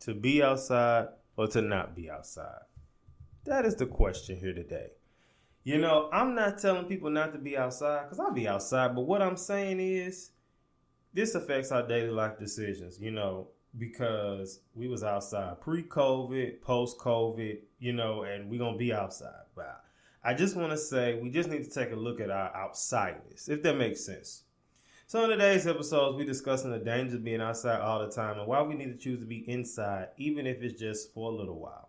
to be outside or to not be outside? That is the question here today. I'm not telling people not to be outside because I'll be outside. But what I'm saying is this affects our daily life decisions, because we was outside pre-COVID, post-COVID, and we're going to be outside. But I just want to say we just need to take a look at our outsideness, if that makes sense. So in today's episodes, we're discussing the dangers of being outside all the time and why we need to choose to be inside, even if it's just for a little while.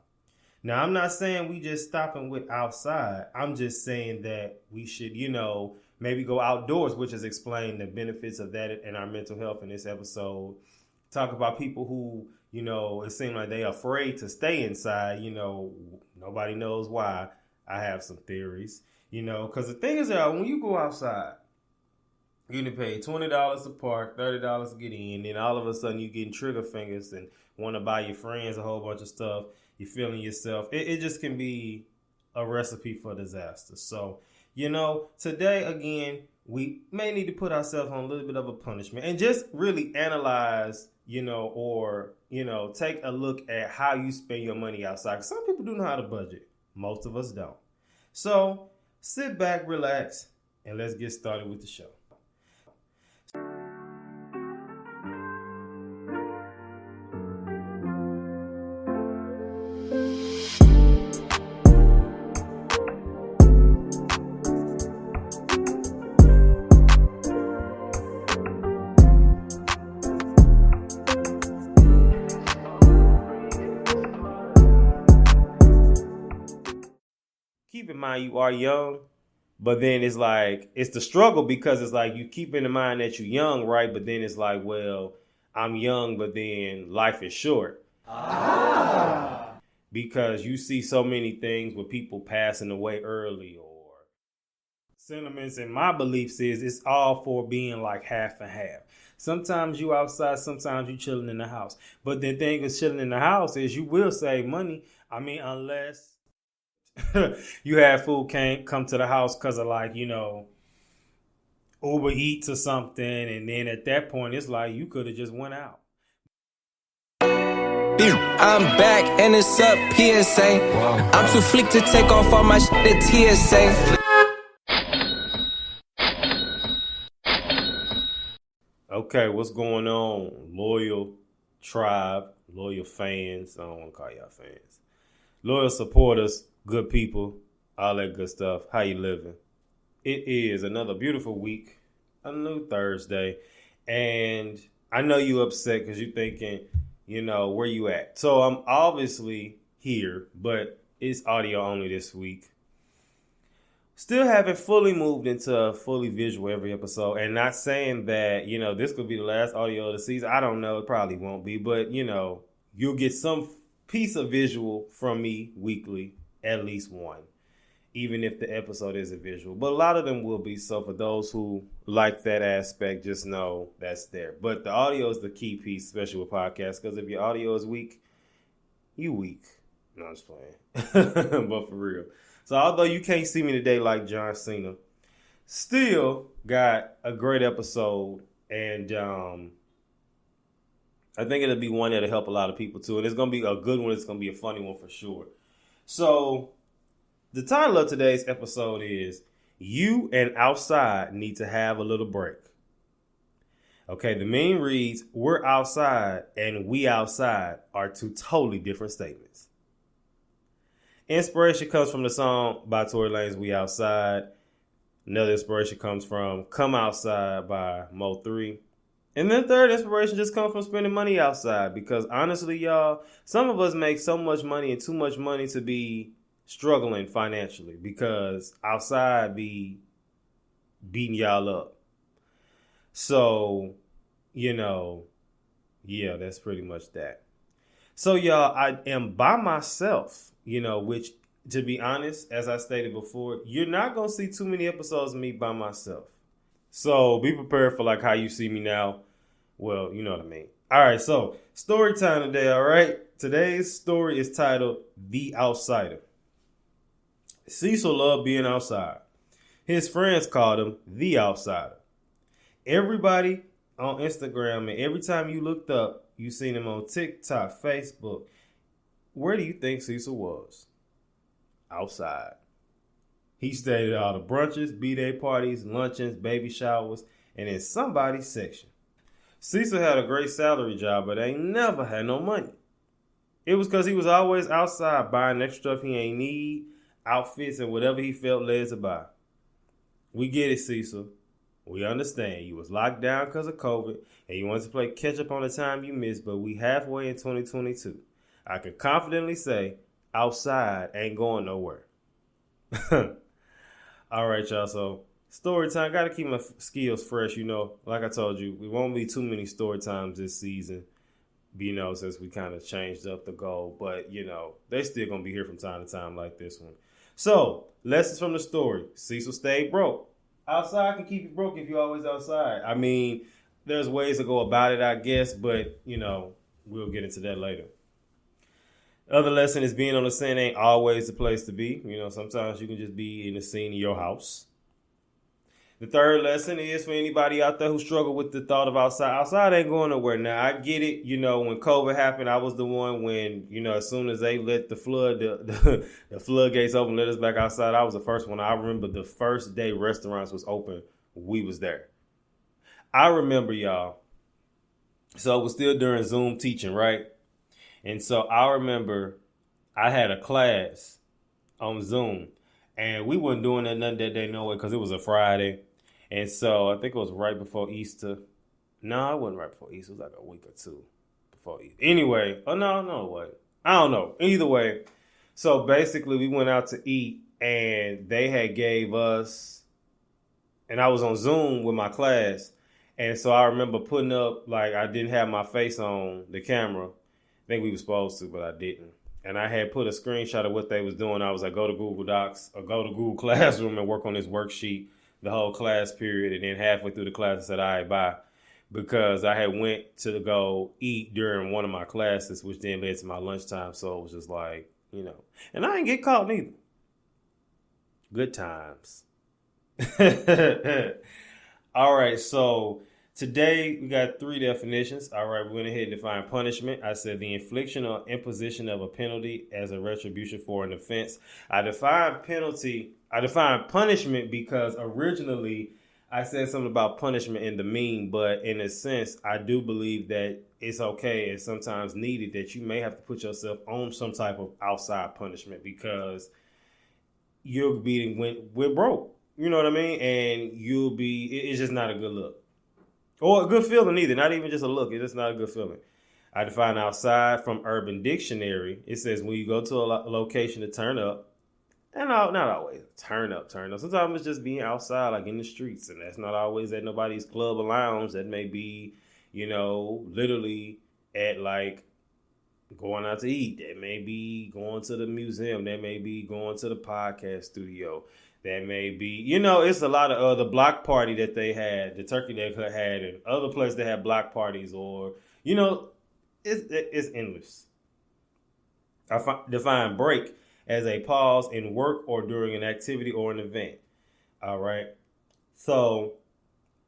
Now, I'm not saying we just stopping with outside. I'm just saying that we should, maybe go outdoors, which is explain the benefits of that in our mental health in this episode. Talk about people who, it seems like they're afraid to stay inside. Nobody knows why. I have some theories, because the thing is that when you go outside, you need to pay $20 to park, $30 to get in. Then all of a sudden you're getting trigger fingers and want to buy your friends a whole bunch of stuff. You're feeling yourself. It just can be a recipe for disaster. So, today, again, we may need to put ourselves on a little bit of a punishment and just really analyze, or take a look at how you spend your money outside. 'Cause some people do know how to budget. Most of us don't. So sit back, relax, and let's get started with the show. Keep in mind you are young, but then it's like, it's the struggle because it's like you keep in mind that you're young, right? But then it's like, well, I'm young, but then life is short. Because you see so many things with people passing away early or sentiments. And my beliefs is it's all for being like half and half. Sometimes you outside, sometimes you chilling in the house. But the thing with chilling in the house is you will save money. I mean, unless you have food can't come to the house because of Uber Eats or something. And then at that point, it's like you could have just went out. I'm back and it's up PSA. Wow. I'm too flick to take off all my shit at TSA. Okay, what's going on? Loyal tribe, loyal fans. I don't want to call y'all fans. Loyal supporters. Good people, all that good stuff. How you living? It is another beautiful week, a new Thursday. And I know you upset because you're thinking, where you at? So I'm obviously here, but it's audio only this week. Still haven't fully moved into a fully visual every episode. And not saying that, this could be the last audio of the season. I don't know. It probably won't be. But, you'll get some piece of visual from me weekly. At least one, even if the episode isn't visual. But a lot of them will be. So for those who like that aspect, just know that's there. But the audio is the key piece, especially with podcasts, because if your audio is weak, you weak. No, I'm just playing. But for real. So although you can't see me today like John Cena, still got a great episode. And I think it'll be one that'll help a lot of people too. And it's going to be a good one. It's going to be a funny one for sure. So the title of today's episode is You and Outside Need to Have a Little Break. Okay, the meme reads, we're outside and we outside are two totally different statements. Inspiration comes from the song by Tory Lanez, We Outside. Another inspiration comes from Come Outside by Mo3. And then third inspiration just comes from spending money outside. Because honestly, y'all, some of us make so much money and too much money to be struggling financially. Because outside be beating y'all up. So, yeah, that's pretty much that. So, y'all, I am by myself, which, to be honest, as I stated before, you're not going to see too many episodes of me by myself. So be prepared for how you see me now. Well, you know what I mean. All right, so story time today, all right? Today's story is titled The Outsider. Cecil loved being outside. His friends called him The Outsider. Everybody on Instagram, and every time you looked up, you seen him on TikTok, Facebook. Where do you think Cecil was? Outside. He stayed at all the brunches, B-day parties, luncheons, baby showers, and in somebody's section. Cecil had a great salary job, but ain't never had no money. It was because he was always outside buying extra stuff he ain't need, outfits, and whatever he felt led to buy. We get it, Cecil. We understand you was locked down because of COVID, and you wanted to play catch up on the time you missed, but we halfway in 2022. I can confidently say, outside ain't going nowhere. All right, y'all. So story time. Got to keep my skills fresh. Like I told you, we won't be too many story times this season. Since we kind of changed up the goal, but they still gonna be here from time to time like this one. So lessons from the story. Cecil stayed broke. Outside can keep you broke if you're always outside. I mean, there's ways to go about it, I guess, but we'll get into that later. Other lesson is being on the scene ain't always the place to be. Sometimes you can just be in the scene in your house. The third lesson is for anybody out there who struggle with the thought of outside. Outside ain't going nowhere. Now, I get it. When COVID happened, I was the one when, as soon as they let the floodgates open, let us back outside, I was the first one. I remember the first day restaurants was open, we was there. I remember, y'all. So it was still during Zoom teaching, right? And so I remember I had a class on Zoom, and we wasn't doing nothing that day no way because it was a Friday. And so I think it was right before Easter. No, it wasn't right before Easter. It was like a week or two before Easter. Anyway, what? I don't know. Either way, so basically we went out to eat, and they had gave us, and I was on Zoom with my class. And so I remember putting up, like, I didn't have my face on the camera. I think we were supposed to, but I didn't. And I had put a screenshot of what they was doing. I was like, go to Google Docs or go to Google Classroom and work on this worksheet the whole class period. And then halfway through the class, I said, all right, bye. Because I had went to go eat during one of my classes, which then led to my lunchtime. So it was just like, and I didn't get caught neither. Good times. All right, so today, we got 3 definitions. All right, we went ahead and defined punishment. I said the infliction or imposition of a penalty as a retribution for an offense. I defined punishment because originally I said something about punishment in the mean, but in a sense, I do believe that it's okay and sometimes needed that you may have to put yourself on some type of outside punishment because you'll be went broke. You know what I mean? And it's just not a good look. Or a good feeling either. Not even just a look. It's just not a good feeling. I define outside from Urban Dictionary. It says when you go to a location to turn up. And not always turn up. Sometimes it's just being outside, like in the streets. And that's not always at nobody's club or lounge. That may be, literally at like going out to eat. That may be going to the museum. That may be going to the podcast studio. That may be, it's a lot of the block party that they had, the turkey they had, and other places that had block parties, or, it's endless. I define break as a pause in work or during an activity or an event. All right. So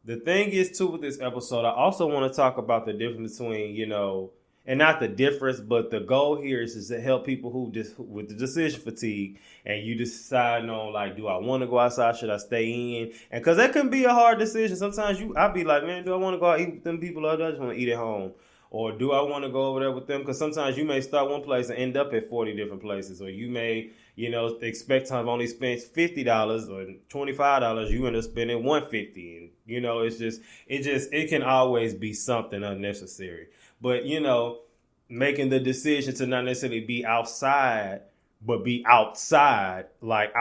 the thing is, too, with this episode, I also want to talk about the difference between, and not the difference, but the goal here is to help people who just with the decision fatigue, and you decide on like, do I want to go outside? Should I stay in? And because that can be a hard decision. Sometimes I'll be like, man, do I want to go out eat with them people, or do I just want to eat at home? Or do I want to go over there with them? Because sometimes you may start one place and end up at 40 different places, or you may, expect to have only spent $50 or $25. You end up spending $150, and it can always be something unnecessary. But, making the decision to not necessarily be outside, but be outside like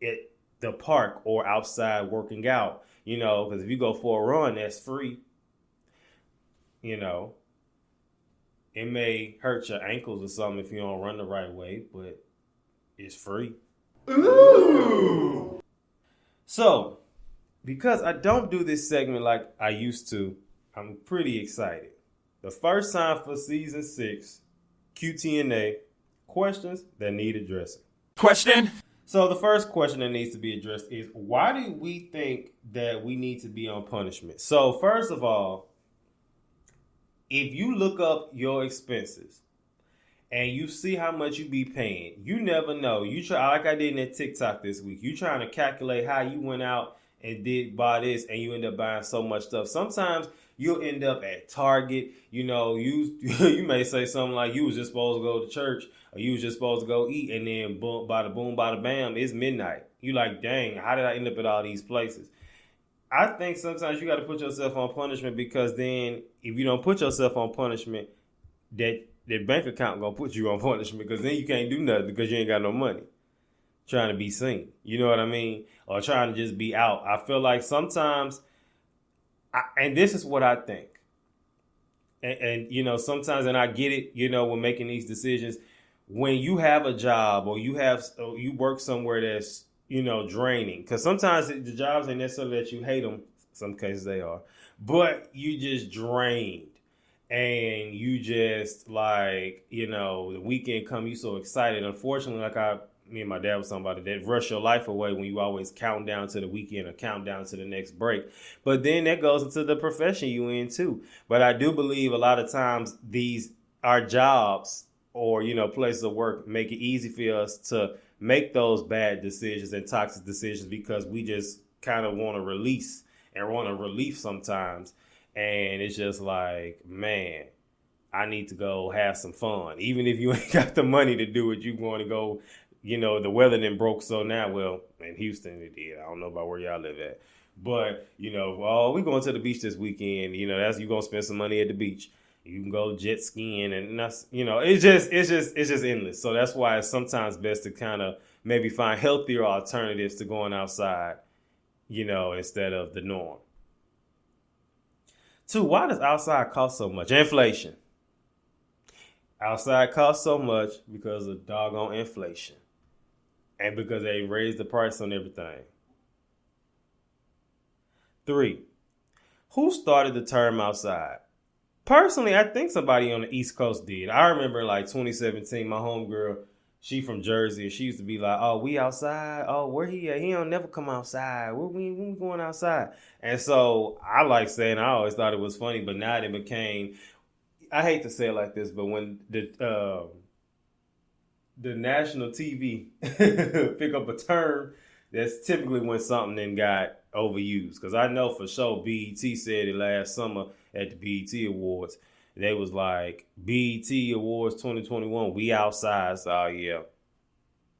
at the park or outside working out, because if you go for a run, that's free. It may hurt your ankles or something if you don't run the right way, but it's free. Ooh. So, because I don't do this segment like I used to, I'm pretty excited. The first time for season 6, QT&A, questions that need addressing. Question. So the first question that needs to be addressed is, why do we think that we need to be on punishment? So first of all, if you look up your expenses and you see how much you be paying, you never know. You try, like I did in that TikTok this week. You trying to calculate how you went out and did buy this, and you end up buying so much stuff. Sometimes you'll end up at Target. You know, you may say something like you was just supposed to go to church, or you was just supposed to go eat, and then boom, bada boom, bada bam, it's midnight. You like, dang, how did I end up at all these places? I think sometimes you got to put yourself on punishment, because then if you don't put yourself on punishment, that bank account gonna put you on punishment, because then you can't do nothing because you ain't got no money. Trying to be seen, you know what I mean? Or trying to just be out. I feel like sometimes, and this is what I think, and you know, sometimes, and I get it, you know, when making these decisions, when you have a job or you work somewhere that's, you know, draining, because sometimes the jobs ain't necessarily that you hate them. Some cases they are, but you just drained. And you just like, you know, the weekend come, you so excited. Unfortunately, me and my dad was talking about it, that rush your life away when you always count down to the weekend or count down to the next break. But then that goes into the profession you in too. But I do believe a lot of times our jobs or, you know, places of work make it easy for us to make those bad decisions and toxic decisions, because we just kind of want to release and want a relief sometimes. And it's just like, man, I need to go have some fun. Even if you ain't got the money to do it, you want to go. You know, the weather then broke, so now, well, in Houston it did. I don't know about where y'all live at. But, you know, well, we going to the beach this weekend. You know, you going to spend some money at the beach. You can go jet skiing, and that's, you know, it's just endless. So that's why it's sometimes best to kind of maybe find healthier alternatives to going outside, you know, instead of the norm. 2, why does outside cost so much? Inflation. Outside costs so much because of doggone inflation. And because they raised the price on everything. 3, who started the term outside? Personally, I think somebody on the East Coast did. I remember like 2017, my homegirl, she from Jersey, and she used to be like, oh, we outside? Oh, where he at? He don't never come outside. When we going outside? And so I like saying, I always thought it was funny, but now it became, I hate to say it like this, but when the national TV pick up a term, that's typically when something then got overused. Because I know for sure BET said it last summer at the BET Awards. They was like, BET Awards 2021, we outside. So, yeah.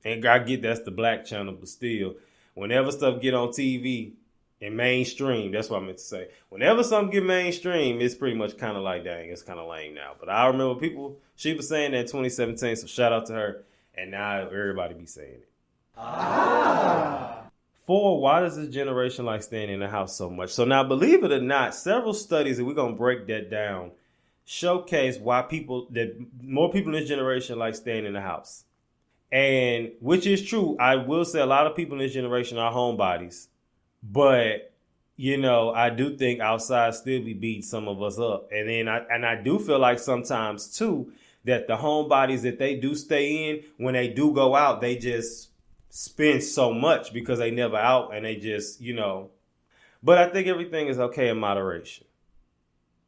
And I get that's the black channel, but still, whenever stuff get on TV and mainstream, that's what I meant to say. Whenever something get mainstream, it's pretty much kind of like, dang, it's kind of lame now. But I remember she was saying that in 2017, so shout out to her. And now everybody be saying it. 4, why does this generation like staying in the house so much? So now, believe it or not, several studies, and we're going to break that down, showcase why more people in this generation like staying in the house. And which is true. I will say a lot of people in this generation are homebodies. But, you know, I do think outside still be beating some of us up. And then I do feel like sometimes too, that the homebodies that they do stay in, when they do go out, they just spend so much because they never out, and they just, you know. But I think everything is okay in moderation.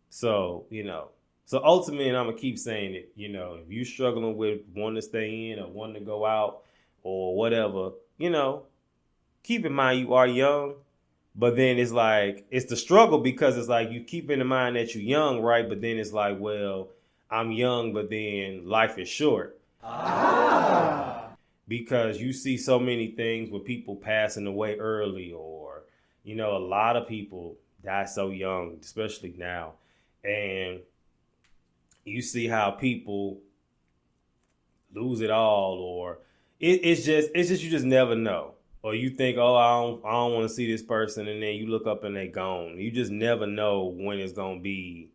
So, you know. So ultimately, and I'm going to keep saying it, you know, if you struggling with wanting to stay in or wanting to go out or whatever, you know, keep in mind you are young. But then it's like, it's the struggle, because it's like you keep in mind that you're young, right? But then it's like, well, I'm young, but then life is short. Because you see so many things with people passing away early, or, you know, a lot of people die so young, especially now. And you see how people lose it all, or it's just you just never know. Or you think, oh, I don't want to see this person, and then you look up and they gone. You just never know when it's gonna be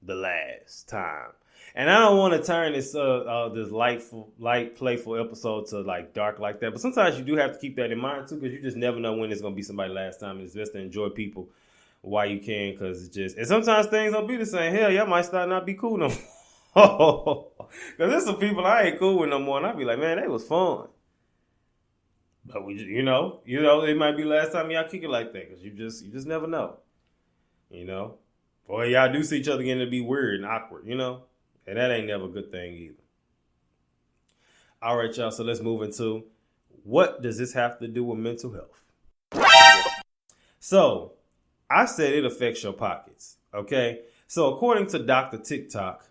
the last time. And I don't want to turn this light, playful episode to like dark like that. But sometimes you do have to keep that in mind too, because you just never know when it's gonna be somebody's last time. It's best to enjoy people while you can, because it's just, and sometimes things don't be the same. Hell, y'all might start not be cool no more. Because there's some people I ain't cool with no more, and I be like, man, they was fun. But it might be last time y'all kick it like that, because you just never know, Or y'all do see each other again, to be weird and awkward, and that ain't never a good thing either. All right, y'all. So let's move into, what does this have to do with mental health? So I said it affects your pockets. Okay. So according to Dr. TikTok,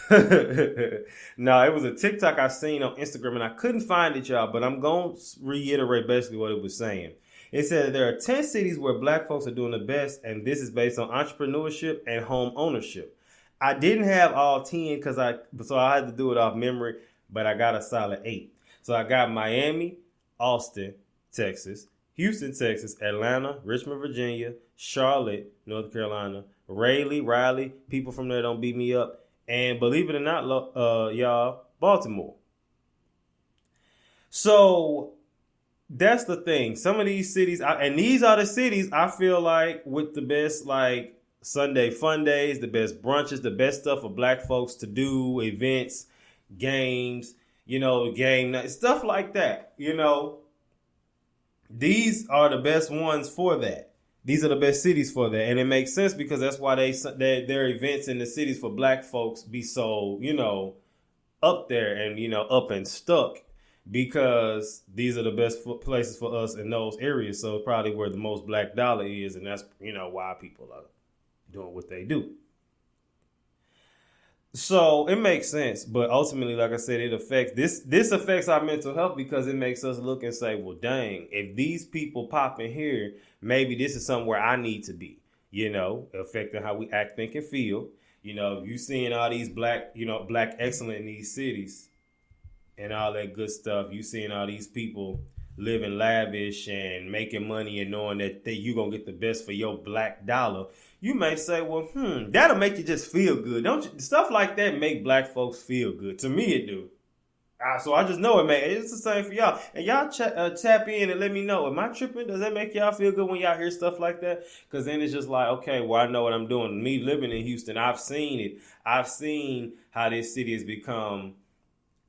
no, it was a TikTok I seen on Instagram and I couldn't find it, y'all, but I'm going to reiterate basically what it was saying. It said there are 10 cities where black folks are doing the best, and this is based on entrepreneurship and home ownership. I didn't have all 10 so I had to do it off memory, but I got a solid 8. So I got Miami, Austin, Texas, Houston, Texas, Atlanta, Richmond, Virginia, Charlotte, North Carolina, Raleigh, people from there don't beat me up, and believe it or not, y'all, Baltimore. So that's the thing. Some of these cities, and these are the cities I feel like with the best, like, Sunday fun days, the best brunches, the best stuff for black folks to do, events, games, game night, stuff like that. These are the best ones for that. These are the best cities for that. And it makes sense because that's why their events in the cities for black folks be so, up there and, up and stuck, because these are the best places for us in those areas. So probably where the most black dollar is. And that's, why people are doing what they do. So it makes sense. But ultimately, like I said, this affects our mental health, because it makes us look and say, well, dang, if these people pop in here, maybe this is somewhere I need to be, affecting how we act, think, and feel. You seeing all these black excellence in these cities and all that good stuff. You seeing all these people living lavish and making money and knowing that you're going to get the best for your black dollar. You may say, well, that'll make you just feel good. Don't you? Stuff like that make black folks feel good. To me, it do. So I just know it, man. It's the same for y'all. And y'all tap in and let me know. Am I tripping? Does that make y'all feel good when y'all hear stuff like that? Because then it's just like, okay, well, I know what I'm doing. Me living in Houston, I've seen it. I've seen how this city has become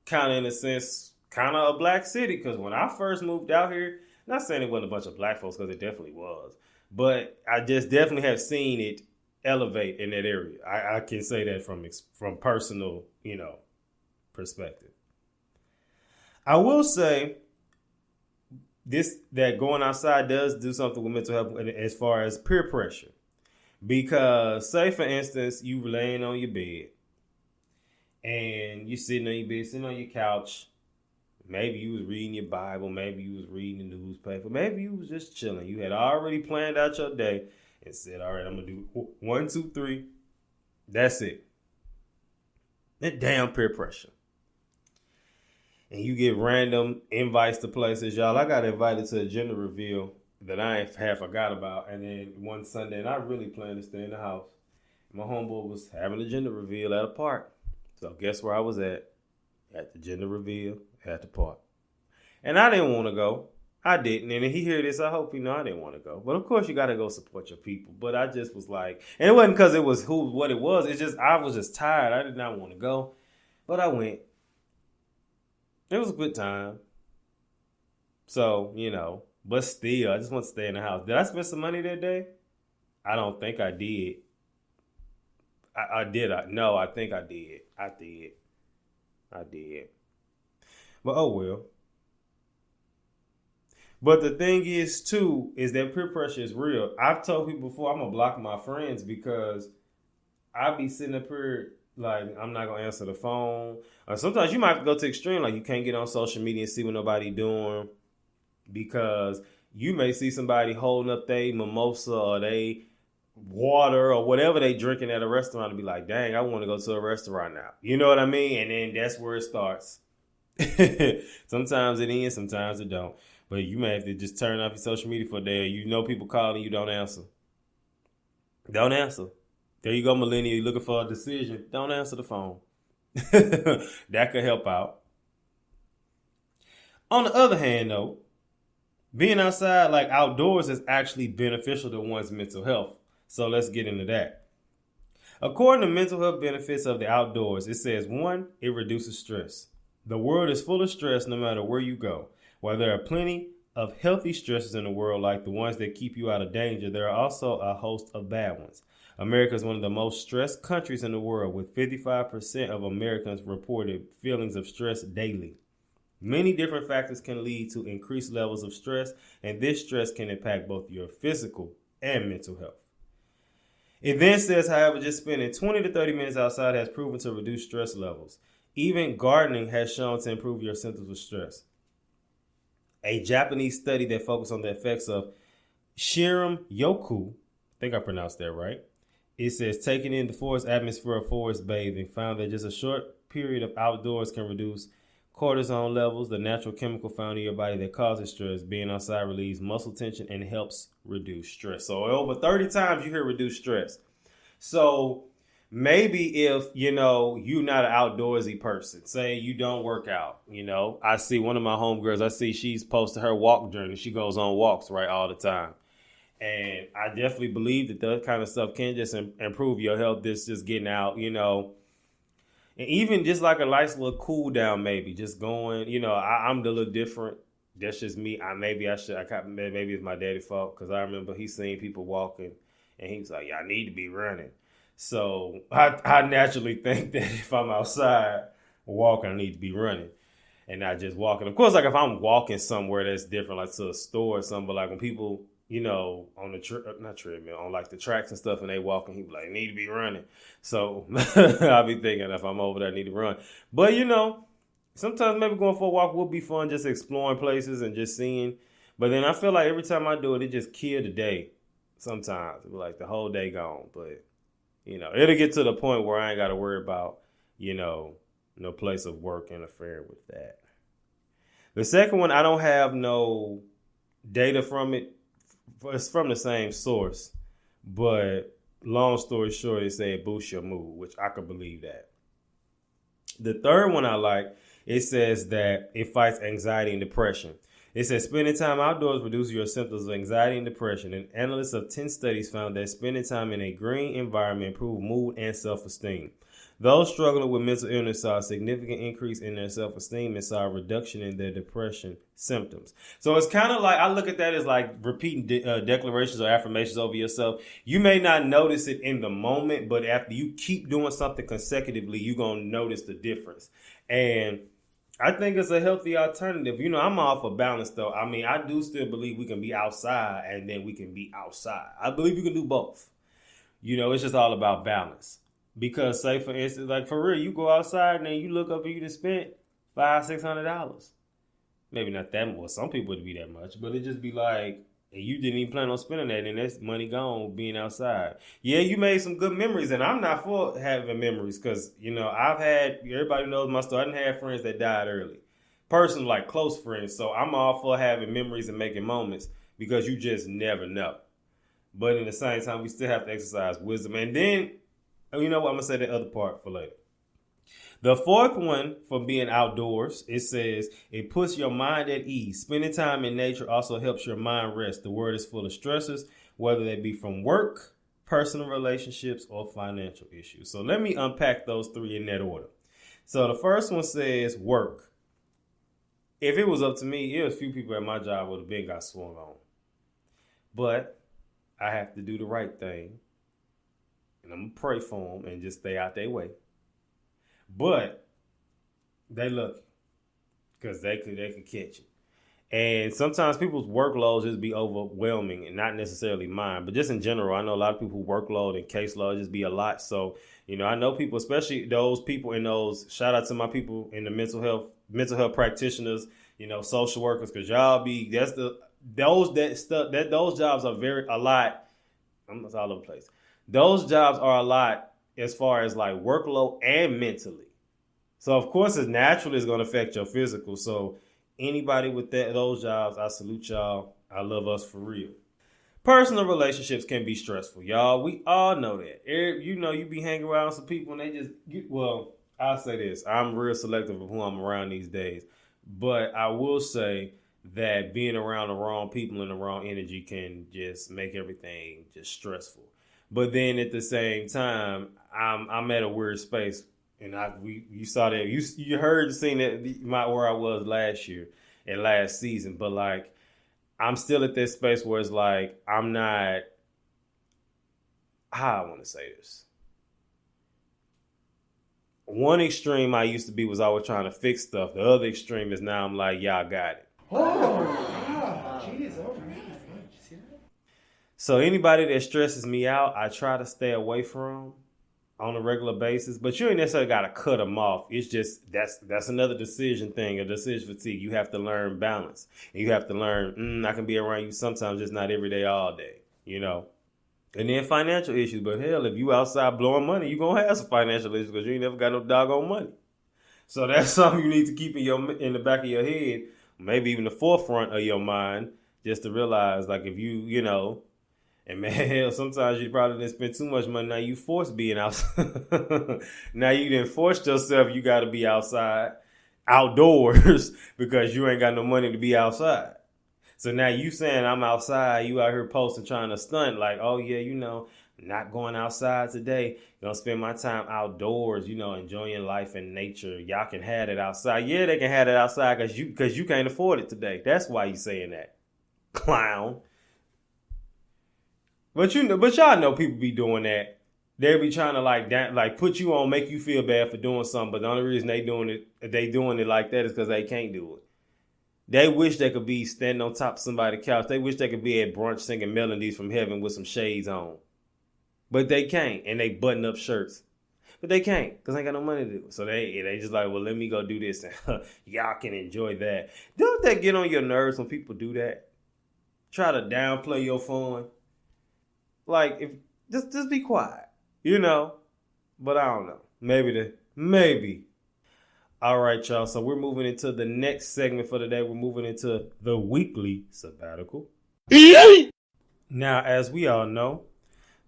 kind of, in a sense, kind of a black city. Because when I first moved out here, not saying it wasn't a bunch of black folks, because it definitely was, but I just definitely have seen it elevate in that area. I can say that from personal, perspective. I will say that going outside does do something with mental health as far as peer pressure. Because say, for instance, you laying on your bed and you're sitting on your bed, sitting on your couch. Maybe you was reading your Bible. Maybe you was reading the newspaper. Maybe you was just chilling. You had already planned out your day and said, all right, I'm going to do 1, 2, 3. That's it. That damn peer pressure. And you get random invites to places. Y'all, I got invited to a gender reveal that I half forgot about. And then one Sunday, and I really planned to stay in the house. My homeboy was having a gender reveal at a park. So guess where I was at? At the gender reveal at the park. And I didn't want to go. I didn't. And if he hear this, I hope he know I didn't want to go. But of course, you got to go support your people. But I just was like, and it wasn't because it was what it was. It's just, I was just tired. I did not want to go. But I went. It was a good time. So, but still, I just want to stay in the house. Did I spend some money that day? I don't think I did. I did. No, I think I did. I did. But oh well. But the thing is, too, is that peer pressure is real. I've told people before, I'm going to block my friends because I be sitting up here like, I'm not going to answer the phone. Or sometimes you might have to go to extreme, like you can't get on social media and see what nobody doing, because you may see somebody holding up their mimosa or they water or whatever they drinking at a restaurant and be like, dang, I want to go to a restaurant now. You know what I mean? And then that's where it starts. Sometimes it ends, sometimes it don't. But you may have to just turn off your social media for a day, or people calling you, don't answer. Don't answer. There you go, millennial. You're looking for a decision. Don't answer the phone. That could help out. On the other hand, though, being outside, like outdoors, is actually beneficial to one's mental health. So let's get into that. According to mental health benefits of the outdoors, it says, 1, it reduces stress. The world is full of stress no matter where you go. While there are plenty of healthy stresses in the world, like the ones that keep you out of danger, there are also a host of bad ones. America is one of the most stressed countries in the world, with 55% of Americans reported feelings of stress daily. Many different factors can lead to increased levels of stress, and this stress can impact both your physical and mental health. It then says, however, just spending 20 to 30 minutes outside has proven to reduce stress levels. Even gardening has shown to improve your symptoms of stress. A Japanese study that focused on the effects of Shirim Yoku, I think I pronounced that right. It says taking in the forest atmosphere of forest bathing found that just a short period of outdoors can reduce cortisol levels, the natural chemical found in your body that causes stress. Being outside relieves muscle tension and helps reduce stress. So over 30 times you hear reduce stress. So maybe if, you're not an outdoorsy person, say you don't work out, I see one of my homegirls, I see she's posted her walk journey. She goes on walks, right, all the time. And I definitely believe that kind of stuff can just improve your health. This just getting out, and even just like a nice little cool down, maybe just going, I'm a little different. That's just me. Maybe it's my daddy's fault, because I remember he seen people walking and he was like, I need to be running. So I naturally think that if I'm outside walking, I need to be running and not just walking. Of course, like if I'm walking somewhere that's different, like to a store or something, but like when people, on the not treadmill, on like the tracks and stuff, and they walking, he be like, need to be running. So I'll be thinking if I'm over there, I need to run. But sometimes maybe going for a walk would be fun, just exploring places and just seeing. But then I feel like every time I do it, it just kill the day. Sometimes it be like the whole day gone. But it'll get to the point where I ain't got to worry about no place of work interfering with that. The second one, I don't have no data from it. It's from the same source, but long story short, it said boost your mood, which I could believe that. The third one I like, it says that it fights anxiety and depression. It says spending time outdoors reduces your symptoms of anxiety and depression. An analyst of 10 studies found that spending time in a green environment improved mood and self-esteem. Those struggling with mental illness saw a significant increase in their self-esteem and saw a reduction in their depression symptoms. So it's kind of like, I look at that as like repeating declarations or affirmations over yourself. You may not notice it in the moment, but after you keep doing something consecutively, you're going to notice the difference. And I think it's a healthy alternative. I'm all for balance, though. I mean, I do still believe we can be outside and then we can be outside. I believe you can do both. It's just all about balance. Because, say, for instance, like for real, you go outside and then you look up and you just spent $500-$600. Maybe not that much. Some people would be that much, but it just be like, and you didn't even plan on spending that, and that's money gone being outside. Yeah, you made some good memories, and I'm not for having memories because, I've had, everybody knows my story. I didn't have friends that died early. Personally, like close friends. So I'm all for having memories and making moments because you just never know. But in the same time, we still have to exercise wisdom. And then, you know what? I'm going to say the other part for later. The fourth one for being outdoors, it says it puts your mind at ease. Spending time in nature also helps your mind rest. The world is full of stressors, whether they be from work, personal relationships, or financial issues. So let me unpack those three in that order. So the first one says work. If it was up to me, a few people at my job would have been got swung on. But I have to do the right thing. And I'm going to pray for them and just stay out their way. But they lucky because they could catch it. And sometimes people's workloads just be overwhelming, and not necessarily mine, but just in general. I know a lot of people workload and caseload just be a lot. So, I know people, especially those people in those, shout out to my people in the mental health practitioners, social workers, because y'all be, those jobs are a lot. I'm all over the place. Those jobs are a lot as far as like workload and mentally. So of course, it's naturally going to affect your physical. So anybody with those jobs, I salute y'all. I love us for real. Personal relationships can be stressful, y'all. We all know that. You be hanging around some people and they just I'll say this. I'm real selective of who I'm around these days. But I will say that being around the wrong people and the wrong energy can just make everything just stressful. But then at the same time, I'm at a weird space, and you saw that you heard seen that where I was last year and last season. But like I'm still at this space where it's like, I'm not, how I want to say this. One extreme I used to be was always trying to fix stuff. The other extreme is now I'm like, yeah, I got it. So anybody that stresses me out, I try to stay away from on a regular basis. But you ain't necessarily got to cut them off. It's just that's another decision thing, a decision fatigue. You have to learn balance. And you have to learn, I can be around you sometimes, just not every day, all day, you know. And then financial issues. But hell, if you outside blowing money, you're going to have some financial issues because you ain't never got no doggone money. So that's something you need to keep in the back of your head, maybe even the forefront of your mind, just to realize, like, if you know, and man, hell, sometimes you probably didn't spend too much money. Now you forced being outside. Now you didn't force yourself. You got to be outdoors, because you ain't got no money to be outside. So now you saying I'm outside, you out here posting, trying to stunt like, oh yeah, you know, not going outside today. Gonna spend my time outdoors, you know, enjoying life and nature. Y'all can have it outside. Yeah, they can have it outside because you can't afford it today. That's why you saying that, clown. But y'all know people be doing that. They be trying to like put you on, make you feel bad for doing something. But the only reason they doing it like that is because they can't do it. They wish they could be standing on top of somebody's couch. They wish they could be at brunch singing melodies from heaven with some shades on. But they can't. And they button up shirts. But they can't because they ain't got no money to do it. So they just like, well, let me go do this. And y'all can enjoy that. Don't that get on your nerves when people do that? Try to downplay your fun. Like, if just be quiet, you know. But I don't know. Maybe. All right, y'all. So we're moving into the next segment for today. We're moving into the weekly sabbatical. Now, as we all know,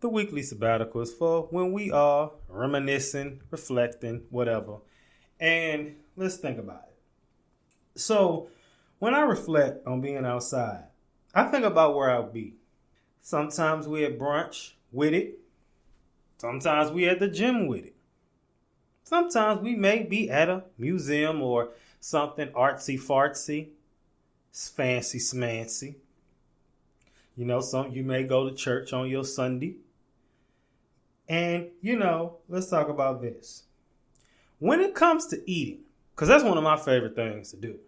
the weekly sabbatical is for when we are reminiscing, reflecting, whatever. And let's think about it. So when I reflect on being outside, I think about where I'll be. Sometimes we at brunch with it. Sometimes we at the gym with it. Sometimes we may be at a museum or something artsy-fartsy, fancy smancy. You know, you may go to church on your Sunday. And, you know, let's talk about this. When it comes to eating, because that's one of my favorite things to do.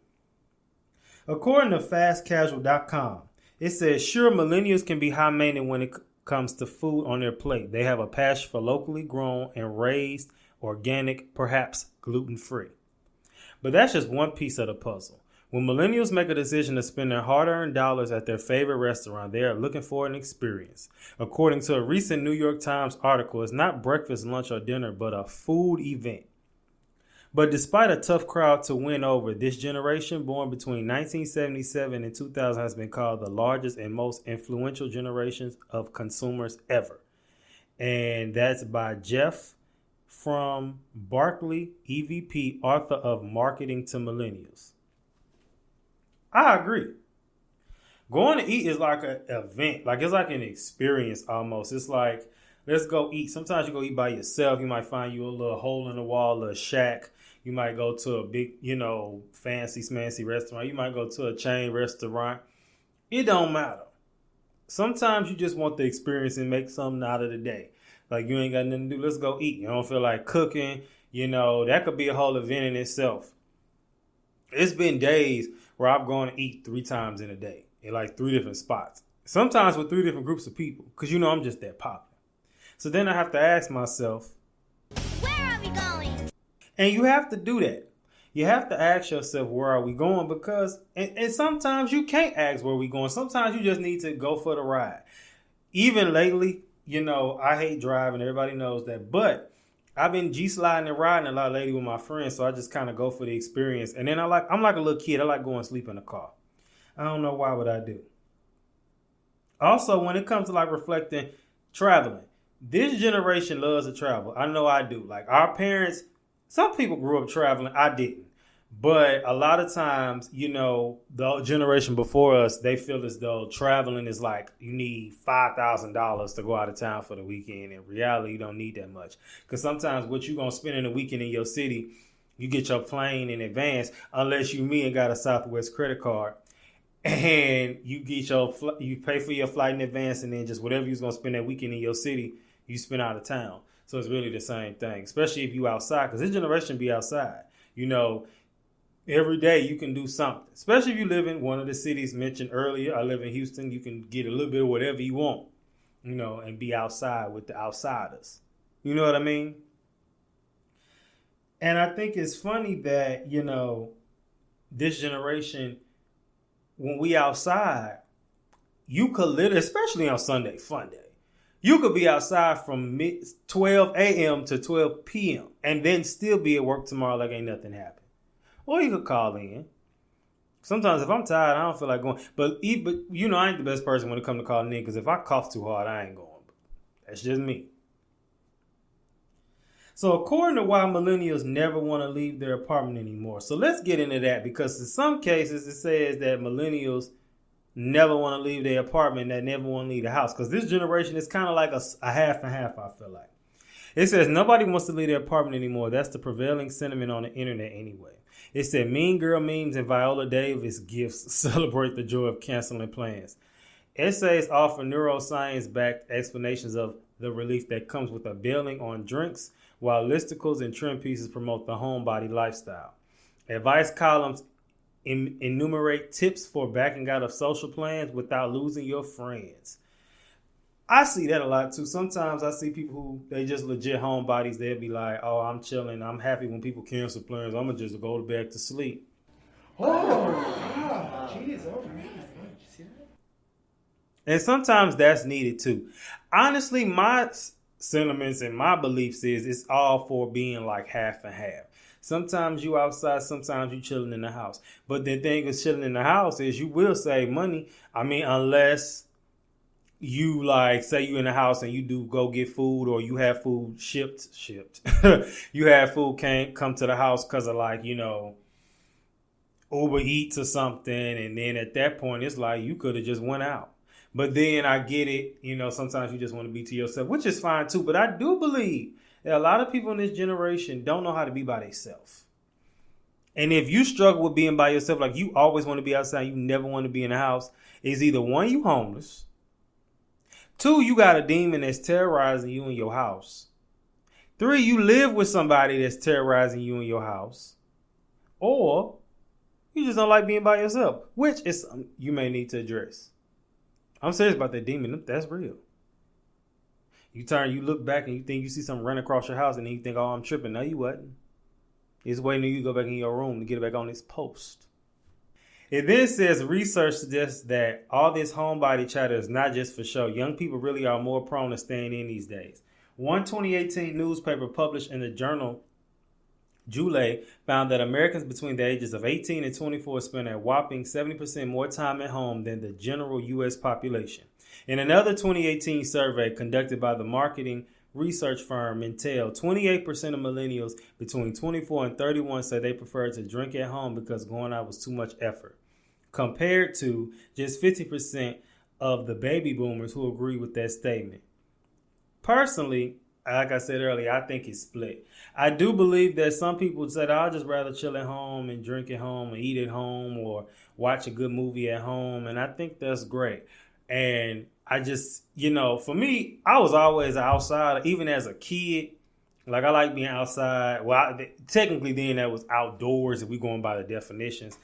According to fastcasual.com, it says, sure, millennials can be high maintenance when it comes to food on their plate. They have a passion for locally grown and raised, organic, perhaps gluten-free. But that's just one piece of the puzzle. When millennials make a decision to spend their hard-earned dollars at their favorite restaurant, they are looking for an experience. According to a recent New York Times article, it's not breakfast, lunch, or dinner, but a food event. But despite a tough crowd to win over, this generation, born between 1977 and 2000, has been called the largest and most influential generations of consumers ever. And that's by Jeff from Barclay, EVP, author of Marketing to Millennials. I agree. Going to eat is like an event. Like, it's like an experience almost. It's like, let's go eat. Sometimes you go eat by yourself. You might find you a little hole in the wall, a little shack. You might go to a big, you know, fancy smancy restaurant. You might go to a chain restaurant. It don't matter. Sometimes you just want the experience and make something out of the day. Like, you ain't got nothing to do. Let's go eat. You don't feel like cooking. You know, that could be a whole event in itself. It's been days where I've gone to eat 3 times in a day in like 3 different spots. Sometimes with 3 different groups of people. Because, you know, I'm just that popular. So then I have to ask myself, where are we going? And you have to do that. You have to ask yourself, where are we going? Because, and sometimes you can't ask where we going. Sometimes you just need to go for the ride. Even lately, you know, I hate driving. Everybody knows that. But I've been G-sliding and riding a lot lately with my friends. So I just kind of go for the experience. And then I'm like a little kid. I like going to sleep in the car. I don't know why would I do. Also, when it comes to like reflecting, traveling. This generation loves to travel. I know I do. Like, our parents, some people grew up traveling. I didn't. But a lot of times, you know, the generation before us, they feel as though traveling is like you need $5,000 to go out of town for the weekend. In reality, you don't need that much. Because sometimes what you're going to spend in a weekend in your city, you get your plane in advance, unless you me and got a Southwest credit card. and you get you pay for your flight in advance, and then just whatever you're gonna spend that weekend in your city, you spend out of town. So it's really the same thing, especially if you outside, because this generation be outside. You know, every day you can do something, especially if you live in one of the cities mentioned earlier. I live in Houston. You can get a little bit of whatever you want, you know, and be outside with the outsiders. You know what I mean? And I think it's funny that, you know, this generation, when we outside, you could literally, especially on Sunday, fun day, you could be outside from 12 a.m. to 12 p.m. and then still be at work tomorrow like ain't nothing happened. Or you could call in. Sometimes if I'm tired, I don't feel like going. But you know, I ain't the best person when it comes to calling in, because if I cough too hard, I ain't going. That's just me. So according to why millennials never want to leave their apartment anymore. So let's get into that, because in some cases it says that millennials never want to leave their apartment, that never want to leave the house. Because this generation is kind of like a half and half, I feel like. It says nobody wants to leave their apartment anymore. That's the prevailing sentiment on the internet anyway. It said Mean Girl memes and Viola Davis gifts celebrate the joy of canceling plans. Essays offer neuroscience-backed explanations of the relief that comes with a bailing on drinks, while listicles and trend pieces promote the homebody lifestyle. Advice columns enumerate tips for backing out of social plans without losing your friends. I see that a lot too. Sometimes I see people who, they just legit homebodies. They'll be like, oh, I'm chilling. I'm happy when people cancel plans. I'm going to just go back to sleep. Oh, wow. Jeez, oh, man. And sometimes that's needed too. Honestly, my sentiments and my beliefs is it's all for being like half and half. Sometimes you outside, sometimes you chilling in the house. But the thing with chilling in the house is you will save money. I mean, unless you like say you in the house and you do go get food, or you have food shipped. You have food can't come to the house because of, like, you know, Uber Eats or something. And then at that point, it's like you could have just went out. But then I get it, you know, sometimes you just want to be to yourself, which is fine too. But I do believe that a lot of people in this generation don't know how to be by themselves. And if you struggle with being by yourself, like you always want to be outside, you never want to be in the house, it's either one, you homeless. Two, you got a demon that's terrorizing you in your house. Three, you live with somebody that's terrorizing you in your house. Or you just don't like being by yourself, which is something you may need to address. I'm serious about that demon. That's real. You look back and you think you see something run across your house, and then you think, oh, I'm tripping. No, you wasn't. It's waiting till you go back in your room to get it back on its post. It then says research suggests that all this homebody chatter is not just for show. Young people really are more prone to staying in these days. One 2018 newspaper published in the journal July found that Americans between the ages of 18 and 24 spend a whopping 70% more time at home than the general U.S. population. In another 2018 survey conducted by the marketing research firm Mentalhealth, 28% of millennials between 24 and 31 say they prefer to drink at home because going out was too much effort, compared to just 50% of the baby boomers who agree with that statement. Personally, like I said earlier, I think it's split. I do believe that some people say, I'll just rather chill at home and drink at home and eat at home or watch a good movie at home. And I think that's great. And I just, you know, for me, I was always outside, even as a kid. Like, I like being outside. Well, technically then that was outdoors if we're going by the definitions.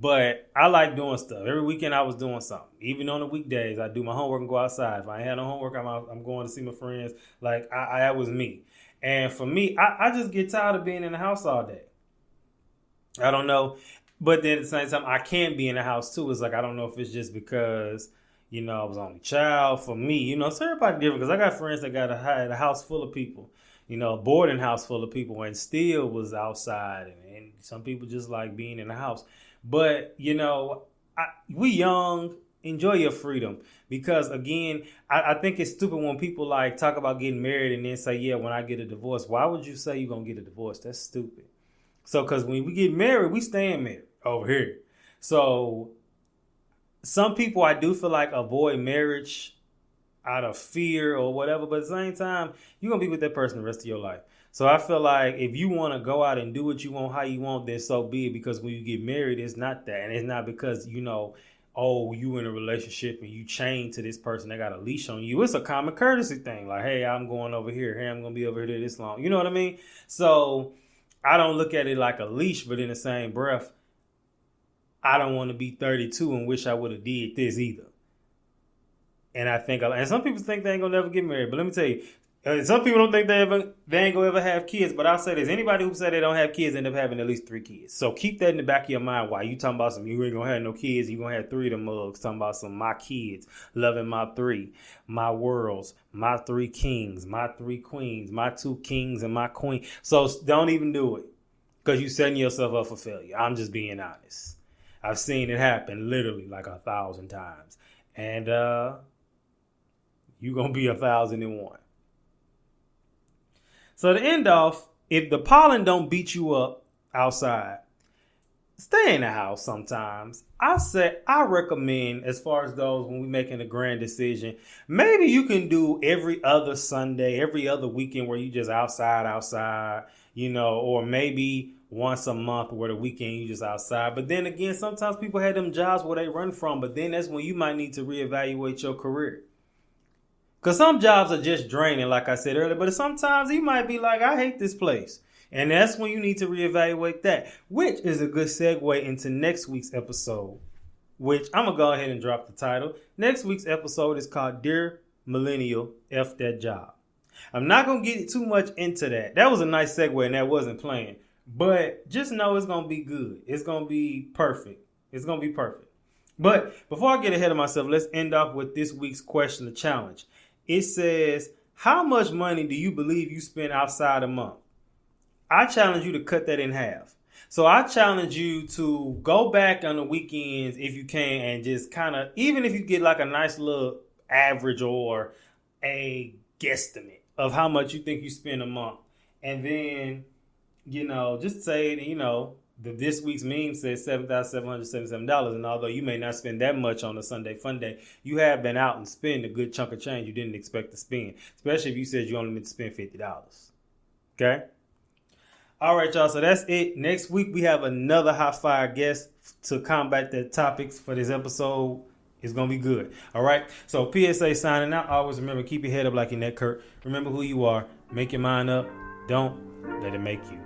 But I like doing stuff. Every weekend I was doing something. Even on the weekdays, I do my homework and go outside. If I ain't had no homework, I'm going to see my friends. Like, that was me. And for me, I just get tired of being in the house all day. I don't know. But then at the same time, I can't be in the house too. It's like, I don't know if it's just because, you know, I was only child. For me, you know, so everybody different. Because I got friends that got a house full of people. You know, a boarding house full of people, and still was outside. And some people just like being in the house. But, you know, we young, enjoy your freedom. Because, again, I think it's stupid when people, like, talk about getting married and then say, yeah, when I get a divorce. Why would you say you're going to get a divorce? That's stupid. So, because when we get married, we staying married over here. So, some people I do feel like avoid marriage out of fear or whatever. But at the same time, you're going to be with that person the rest of your life. So I feel like if you want to go out and do what you want, how you want, then so be it. Because when you get married, it's not that. And it's not because, you know, oh, you in a relationship and you chained to this person, they got a leash on you. It's a common courtesy thing. Like, hey, I'm going over here. Hey, I'm going to be over here this long. You know what I mean? So I don't look at it like a leash, but in the same breath, I don't want to be 32 and wish I would have did this either. And I think, and some people think they ain't gonna never get married. But let me tell you, some people don't think they ain't gonna ever have kids. But I'll say this: anybody who say they don't have kids end up having at least 3 kids. So keep that in the back of your mind while you talking about some. You ain't gonna have no kids. You gonna have 3 of them mugs. Talking about some my kids, loving my 3, my worlds, my 3 kings, my 3 queens, my 2 kings and my queen. So don't even do it because you setting yourself up for failure. I'm just being honest. I've seen it happen literally like 1,000 times, and you're going to be 1,001. So to end off, if the pollen don't beat you up outside, stay in the house sometimes. I recommend, as far as those when we're making a grand decision, maybe you can do every other Sunday, every other weekend where you just outside, or maybe once a month where the weekend you just outside. But then again, sometimes people have them jobs where they run from, but then that's when you might need to reevaluate your career. Because some jobs are just draining, like I said earlier. But sometimes you might be like, I hate this place. And that's when you need to reevaluate that. Which is a good segue into next week's episode. Which I'm going to go ahead and drop the title. Next week's episode is called Dear Millennial, F That Job. I'm not going to get too much into that. That was a nice segue and that wasn't planned. But just know it's going to be good. It's going to be perfect. It's going to be perfect. But before I get ahead of myself, let's end off with this week's question, the challenge. It says, how much money do you believe you spend outside a month? I challenge you to cut that in half. So I challenge you to go back on the weekends if you can and just kind of, even if you get like a nice little average or a guesstimate of how much you think you spend a month. And then, just say, this week's meme says $7,777. And although you may not spend that much on a Sunday fun day, you have been out and spend a good chunk of change you didn't expect to spend, especially if you said you only meant to spend $50. Okay? All right, y'all. So that's it. Next week, we have another hot fire guest to combat the topics for this episode. It's going to be good. All right. So PSA signing out. Always remember, keep your head up like your neck hurt. Remember who you are. Make your mind up. Don't let it make you.